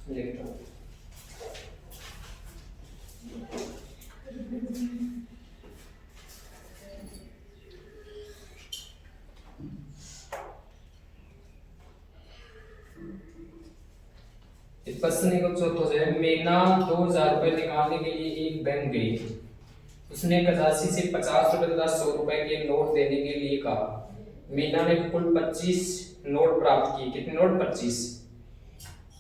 लिखता हूँ। इस प्रश्न को चौथा है, मीना 2000 रुपए निकालने के लिए एक बैंक गई। उसने खजांची से 50 रुपए तथा 100 रुपए के नोट देने के लिए कहा। मीना ने कुल 25 नोट प्राप्त किए। कितने नोट? 25।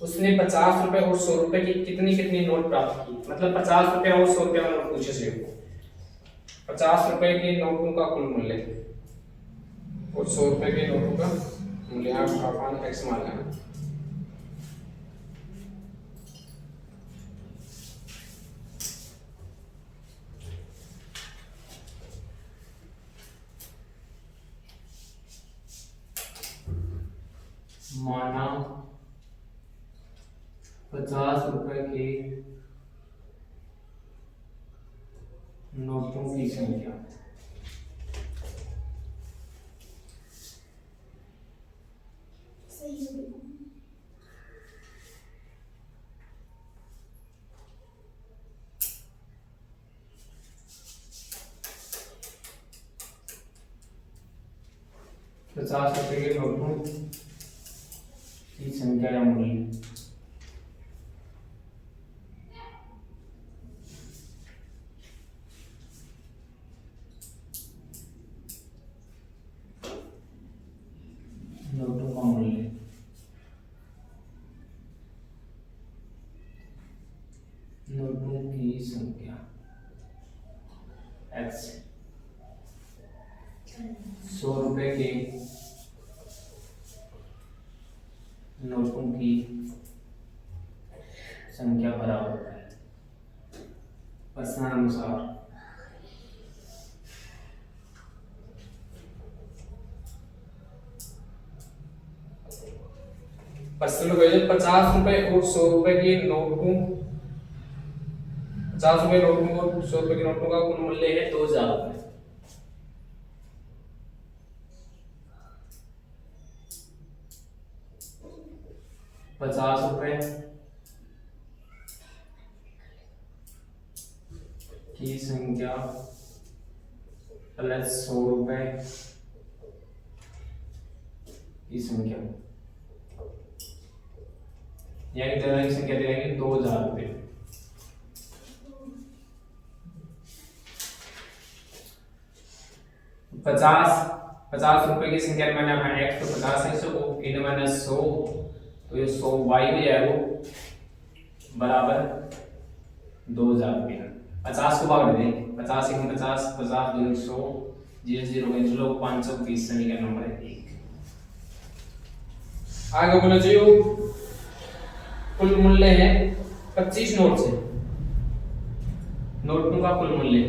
उसने 50 रुपए और 100 रुपए की कितनी कितनी नोट प्राप्त की? मतलब 50 रुपए और 100 रुपए का नोट पूछे से 50 रुपए के नोटों का कुल मूल्य और 100 रुपए के नोटों का मूल्य आप एक्स मान लेना। माना 50 रुपए के नोटों की संख्या पचास रुपए के नोटों की संख्या या मूल्य। नोटों का मूल्य नोटों की संख्या x। 100 रुपए के नोटों की संख्या बराबर है प्रश्नानुसार प्रश्न में 50 रुपए और 100 रुपए के नोटों 50 रुपए नोटों और 100 रुपए के नोटों का कुल मूल्य है 2000 रुपए। 50 रुपए की संख्या प्लस 100 रुपए की संख्या, यानी दोनों की संख्या दे देंगे 2000 रुपए। पचास रुपए की संख्या मैंने x तो 50 है, सो इन मैंने 100 तो ये 100 y हो जाएगा बराबर 2000 रुपया। 50 को भाग दें 50 1 50 50 2 100 0 0 0 520 समीकरण नंबर 1। आगे बोला चाहिए कुल मूल्य है 25 नोट से नोटों का कुल मूल्य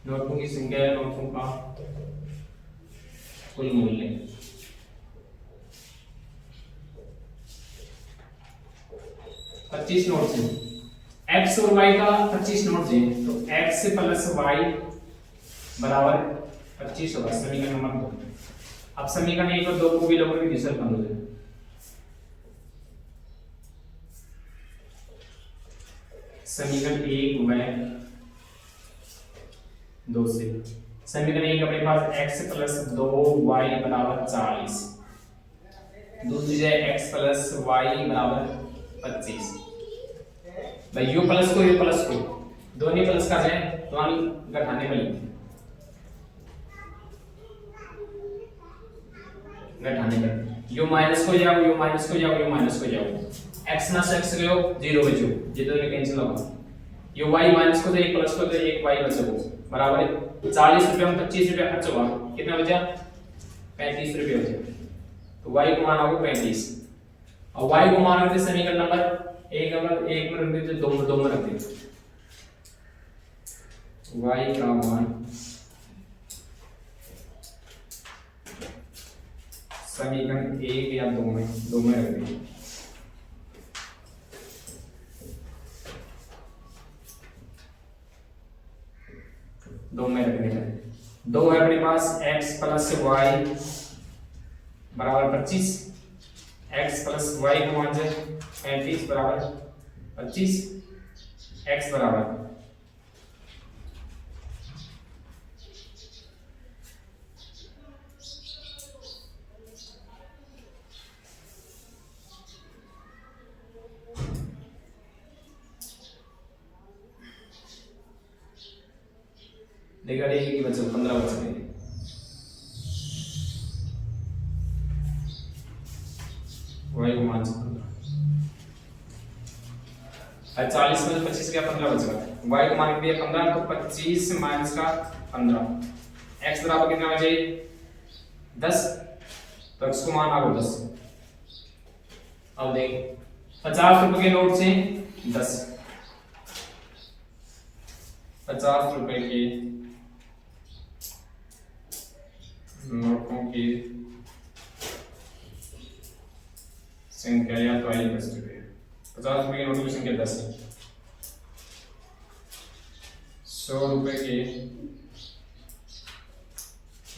नोटों की संख्या है नोटों का कुल मूल्य। पच्चीस नोट से x और y का 25 नोट है तो x प्लस y बराबर 25 होगा समीकरण नंबर 2। अब समीकरण 1 और 2 को भी लोगों ने डिसल कर लो। समीकरण 1 व 2 से समीकरण 1 अपने पास x प्लस 2y बराबर 40, दूसरी है x प्लस y बराबर 25। भाई यू प्लस को दोनों प्लस का है तो हम घटाने में लिखते हैं घटाने में यू माइनस को जाओ यू माइनस को जाओ यू माइनस को जाओ x ना से x गयो 0 बचो ये दोनों कैंसिल होगा। यू y माइनस को तो एक प्लस को तो एक y बचो बराबर 40 रुपए में 25 रुपए खर्च हुआ कितना बचा 35 रुपए बचे तो y को मान होगा 35 और y को मान रखते समीकरण नंबर 1 में रख देते 2 में रख देते y का मान समीकरण 1 या 2 में रख देते 2 में रखने का दो है अपने पास x प्लस वाई बराबर 25, x प्लस वाई को मान जाए 35 बराबर 25, x बराबर देखा रहेगी कि बच्चों 15 बच गए। वाई को मान 15 40 में 25 गया 15 बच गया। वाई को मान दिया 15 तो 25 माइनस का 15, x बराबर कितना बचे 10, तो x को मान आ गया 10। अब देख 50 रुपए के नोट से 10, 50 रुपए के नोटों की संख्या या तो आई बस चुके 50 रुपए के नोटों की संख्या 10 है। 100 रुपए के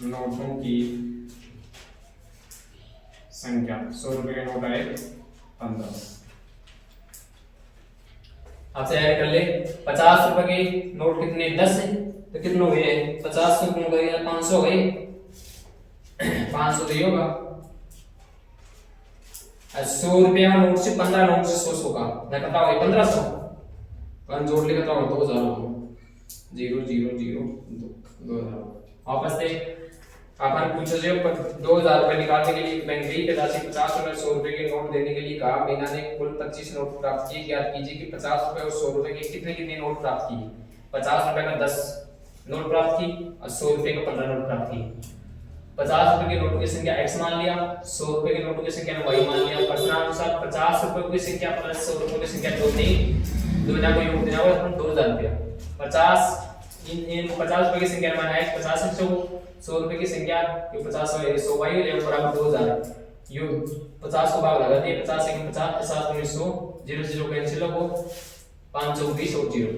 नोटों की संख्या 100 रुपए के नोट आए 15। आपसे ऐड कर ले 50 रुपए के नोट कितने 10 है तो कितने हुए 50 से गुण करेंगे 500 गए 500 तो होगा। 100 रुपया नोट से 15 नोट से 100 का ना कितना होगा 1500 पर जोड़ लेगा तो 2000 होगा 0 0 0 2000 वापस से अपन पूछो जो 2000 रुपए निकालने के लिए बैंक गई राशि 50 रुपए 100 रुपए के नोट देने के लिए कहा। मीना ने कुल 25 नोट प्राप्त किए। ज्ञात कीजिए कि 50 रुपए और 100 रुपए के कितने कितने नोट प्राप्त किए। 50 रुपए का 10 नोट प्राप्त की और 100 रुपए का 15 नोट प्राप्त की। 50 रुपए के नोटों की संख्या x मान लिया, 100 रुपए के नोटों की संख्या y मान लिया। प्रश्नानुसार 50 रुपए की संख्या प्लस 100 रुपए की संख्या जो नहीं दो जगह योग देना होगा 2000 रुपया। 50 इन 50 रुपए की संख्या मान है 50 से 100 रुपए की संख्या ये 50 है 100 y है बराबर 2000 यो 50 को भाग लगा दिए 50 से 50 50 में 100 0 0 कैंसिल हो 520 और 0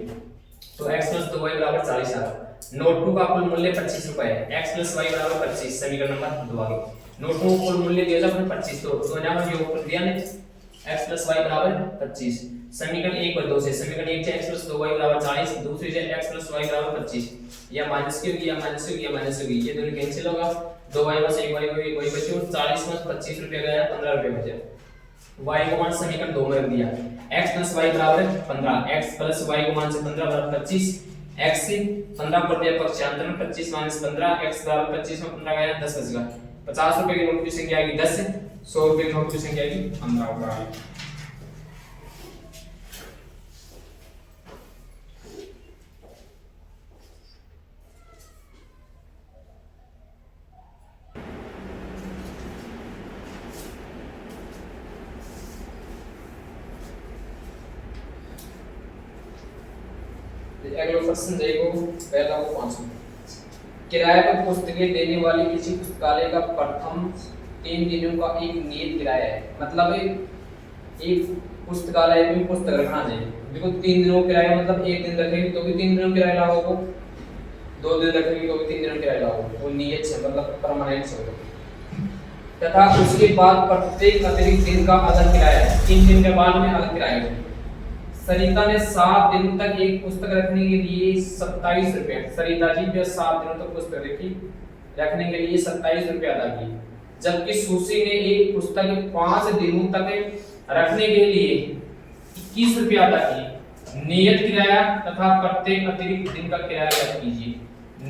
तो x + 2y बराबर 40 आ रहा। नोट 2 का कुल मूल्य 25 रुपए है। x + y बराबर 25 समीकरण नंबर 2 आ गया। नोट 2 का कुल मूल्य दिया था 25 तो यहां पर योग कर दिया ने x + y बराबर 25। समीकरण 1 और 2 से समीकरण 1 से x + 2y बराबर 40 दूसरी से x + y बराबर 25 या माइनस की होगी या माइनस होगी या माइनस होगी ये दोनों कैंसिल होगा 2y बस 1y को 1y बचे 40 में 25 रुपए गया 15 रुपए बचे। y को मान समीकरण 2 में रख दिया x + y बराबर 15 x + y को मान से 15 बराबर 25 x से 15 पर दिया पक्षांतर में 25 - 15 x बराबर 25 में 15 गया 10 बच गया। 50 रुपए के नोट की संख्या आएगी 10 100 रुपए के नोट की संख्या आएगी 15 होगा। अगला प्रश्न देखो पहला को 500 किराए पर पुस्तकें देने वाली किसी पुस्तकालय का प्रथम 3 दिनों का एक नियत किराया है। मतलब एक पुस्तकालय में पुस्तक रखना चाहिए देखो 3 दिनों किराया मतलब एक दिन रखेगी तो भी 3 दिनों किराया लागू 2 दिन रखेगी तो भी 3 दिनों किराया लागू वो नियत है मतलब परमानेंट होगा। तथा उसके बाद प्रत्येक अतिरिक्त दिन का अलग किराया है। 3 दिन के बाद में अलग किराया है। सरिता ने 7 दिन तक एक पुस्तक रखने के लिए 27 रुपए सरिता जी जो 7 दिनों तक पुस्तक रखने के लिए 27 रुपए अदा किए। जबकि सुशी ने एक पुस्तक 5 दिनों तक रखने के लिए 21 रुपए अदा किए। नियत किराया तथा प्रत्येक अतिरिक्त दिन का किराया ज्ञात कीजिए।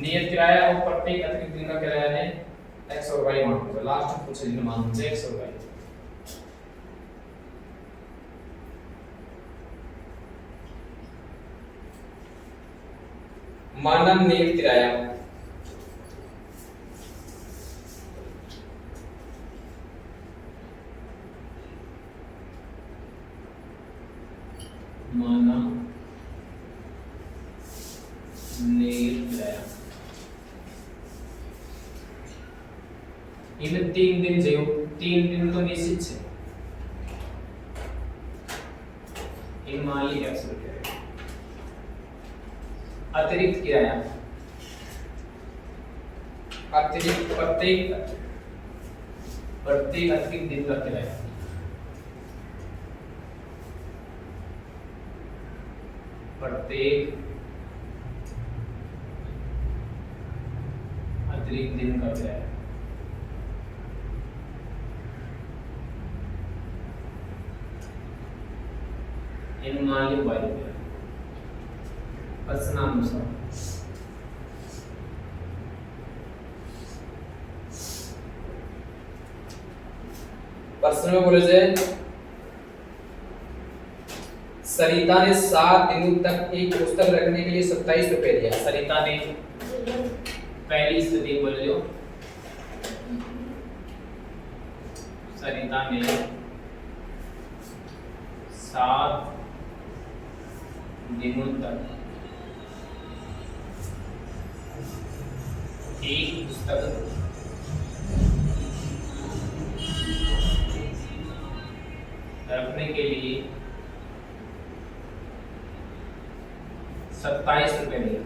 नियत किराया और प्रत्येक अतिरिक्त दिन का किराया है x और y मान लो। लास्ट में पूछे दिन मान लो x और y माना नियत किराया माना नियत किराया इनमें 3 दिन जो 3 दिन तो निश्चित है इन मान ली x रुपया अतिरिक्त किराया अतिरिक्त प्रत्येक अतिरिक्त दिन का किराया। प्रत्येक अतिरिक्त दिन का किराया। इन मान लो 22 रुपया प्रश्नानुसार। प्रश्न में बोले जाए सरिता ने 7 दिनों तक एक पुस्तक रखने के लिए 27 रुपए दिया। सरिता ने पहली स्थिति बोले जो सरिता ने 7 दिनों तक एक पुस्तक रखने के लिए 27 रुपए दिया।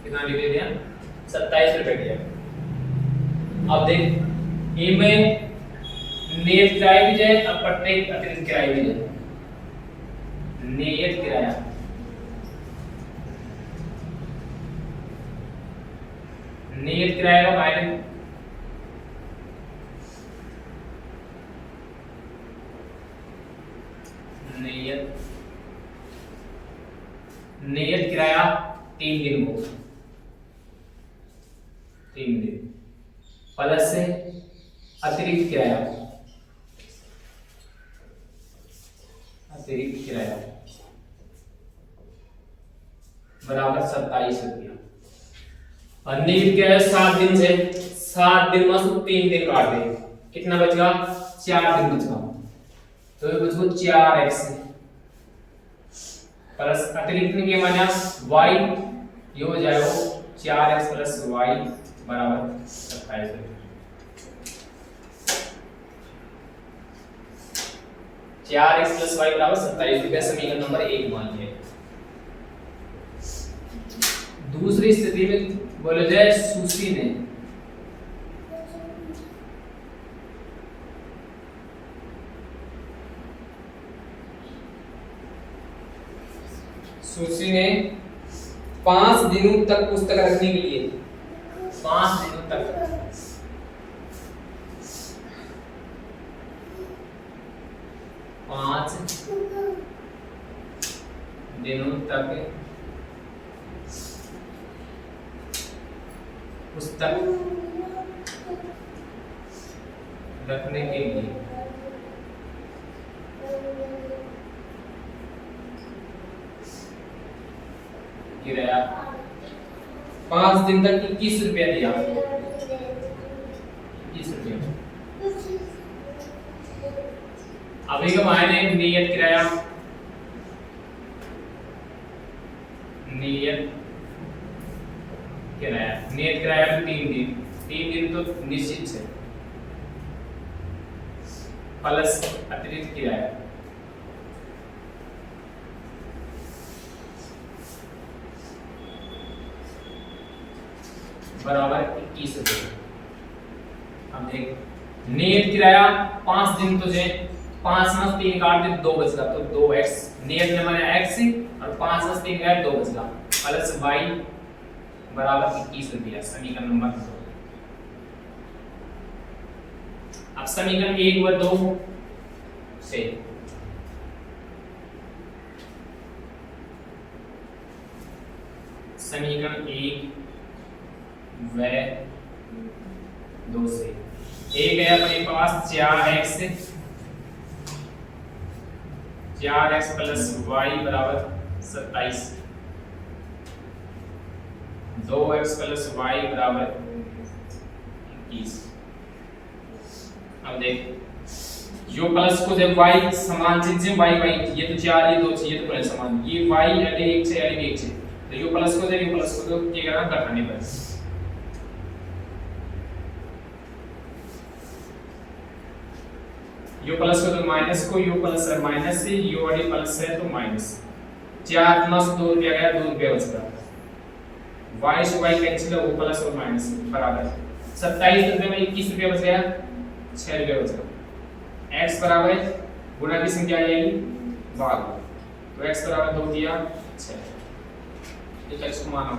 कितना दे दिया? 27 रुपए दिया। अब देख ए में नियत किराया भी जाए और प्रत्येक अतिरिक्त किराया भी जाए। नियत किराया का मायने नियत किराया 3 दिन को 3 दिन प्लस से अतिरिक्त किराया बराबर 27 रुपया। और नियत किराया 7 दिन से 7 दिन में से 3 दिन काट दे, कितना बचेगा? 4 दिन बचेगा। तो ये बचेगा 4x प्लस अतिरिक्त के माइनस y, ये हो जाएगा 4x प्लस y बराबर 27 रुपया। 4x प्लस y बराबर 27 रुपया समीकरण नंबर 1 मान लिया। दूसरी स्थिति में बोले जाए सुशी ने 5 दिनों तक पुस्तक रखने के लिए 5 दिनों तक पुस्तक रखने के लिए किराया 5 दिन तक 21 रुपया दिया। 21 रुपया। अभी का मायने नियत किराया में 3 दिन तो निश्चित है प्लस अतिरिक्त किराया बराबर 21 रुपये। अब देख नियत किराया 5 दिन तो जे 5 में 3 काट दे 2 बचेगा, तो 2x नियत में माने x और 5 में 3 काट 2 बचेगा प्लस y बराबर 21 रुपया। समीकरण नंबर 2। अब समीकरण 1 व 2 से समीकरण 1 व 2 से एक है अपने पास 4x प्लस y बराबर 27, 2x प्लस y बराबर 21। अब देख यो प्लस को जब y समान चीज से y ये तो 4 ये 2 ये तो प्लस समान, ये y अरे 1 से अरे 1 से, तो यो प्लस को जब क्या करना घटाने पर यो प्लस को तो माइनस को, यो प्लस है माइनस से, यो वाली प्लस है तो माइनस 4 प्लस 2 रुपया गया 2 रुपया बचता, y से y कैंसिल है वो प्लस और माइनस बराबर 27 रुपये में 21 रुपया बच गया, 6 रुपया बच गया। x बराबर गुणा की संख्या आ जाएगी 12, तो x बराबर 2 दिया 6। तो x को मान आओ,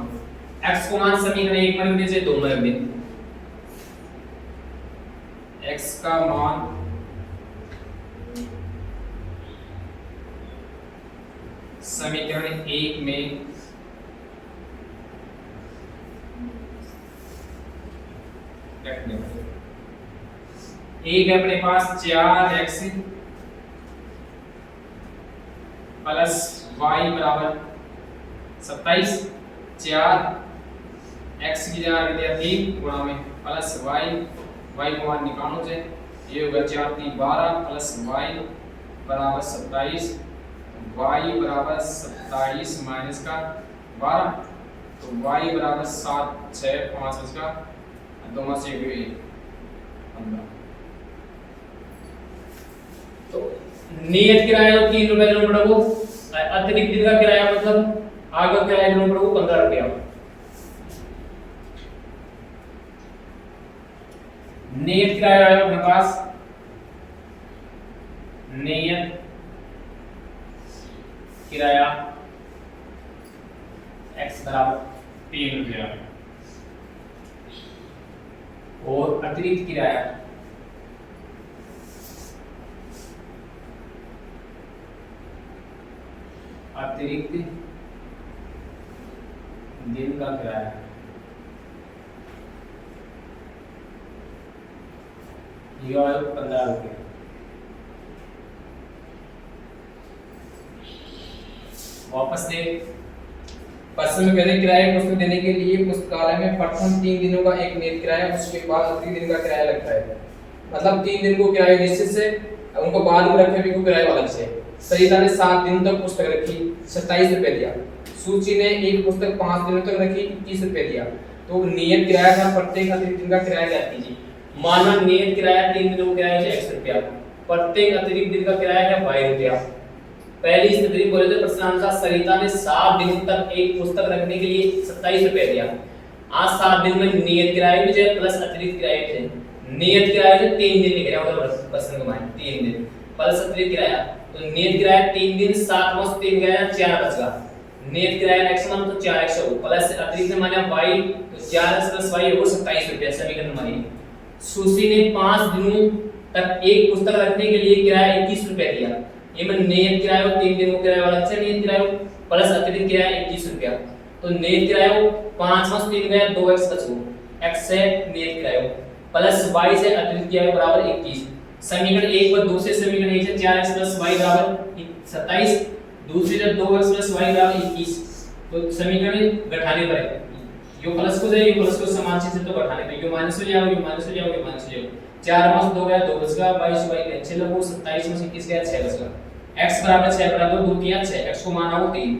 x को मान समीकरण 1 में रख दीजिए, 2 में रख दीजिए। x का मान समीकरण 1 में रखने वाले एक है अपने पास 4x प्लस y बराबर 27, 4x की जगह रख दिया 3 गुणा में प्लस y को मान निकालो से, ये होगा 4 3 12 प्लस y बराबर 27, y बराबर 27 माइनस का 12, तो y बराबर 7 6 5 इसका 2 से 1 15। तो नियत किराया 3 रुपए देना पड़ेगा, अतिरिक्त दिन का किराया मतलब आगे किराया देना पड़ेगा 15 रुपया। नियत किराया है अपने पास, नियत किराया x बराबर 3 रुपया और अतिरिक्त किराया अतिरिक्त दिन का किराया ये 15 रुपये। वापस से प्रश्न में कहते किराए पुस्तक देने के लिए पुस्तकालय में प्रथम 3 दिनों का एक नियत किराया, उसके बाद अतिरिक्त दिन का किराया लगता है। मतलब 3 दिन को किराया निश्चित से, उनको बाद में रखे भी को किराया अलग से। सरिता ने 7 दिन तक पुस्तक रखी, 27 रुपए दिया। सूची ने एक पुस्तक 5 दिनों तक रखी, 21 रुपए दिया। तो नियत किराया का प्रत्येक अतिरिक्त दिन का किराया ज्ञात कीजिए। माना नियत किराया 3 दिनों का किराया है x रुपया, प्रत्येक अतिरिक्त दिन का किराया है y रुपया। पहली स्थिति बोले थे प्रश्नानुसार सरिता ने 7 दिन तक एक पुस्तक रखने के लिए 27 रुपए दिया। आज 7 दिन में नियत किराया भी है प्लस अतिरिक्त किराया भी है। नियत किराया है 3 दिन किराया, मतलब प्रश्न का मान 3 दिन प्लस अतिरिक्त किराया। तो नियत किराया 3 दिन 7 मास 3 गया 4 बचगा। नियत किराया x मान तो 4x हो प्लस अतिरिक्त माने y, तो 4x प्लस y हो 27 रुपया। समीकरण हमारी सुशी ने 5 दिनों तक एक पुस्तक रखने के लिए किराया 21 रुपया दिया। ये मैं नियत किराया हो 3 दिन को किराया वाला अच्छा नियत किराया हो प्लस अतिरिक्त किराया 21 रुपया। तो नियत किराया हो 5 मास 3 गया 2x बचो, x से नियत किराया हो प्लस y से अतिरिक्त किराया बराबर 21। समीकरण 1 पर दूसरे समीकरण 1 से 4x प्लस y बराबर 27, दूसरे से 2x प्लस y बराबर 21। तो समीकरण घटाने पर है, यो प्लस को जाए यो प्लस को समान चीज से तो घटाने पे यो माइनस हो जाएगा, यो माइनस हो जाएगा, यो माइनस हो जाएगा। 4 मास 2 गया 2 बचगा, 22 y के 6 लगो 27 में से 21 गया 6 बचगा। x बराबर 6 बराबर 2 किया 6, x को मान आओ 3।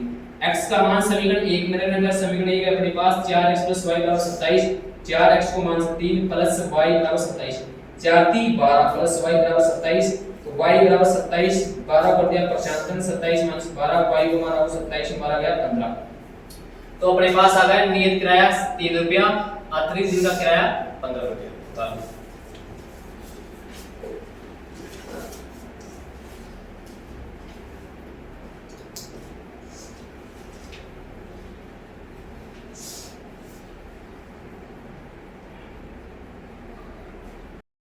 x का मान समीकरण 1 में रखने का, समीकरण 1 है अपने पास 4x प्लस y बराबर 27, 4x को मान 3 प्लस y बराबर 27, 4 3 12 प्लस y बराबर 27। तो y बराबर 27, 12 कर दिया 95, 27 माइनस 12, y को मान आओ 27 में मारा गया 15। तो अपने पास आ गया नियत किराया 3 रुपया, अतिरिक्त दिन का किराया 15 रुपया।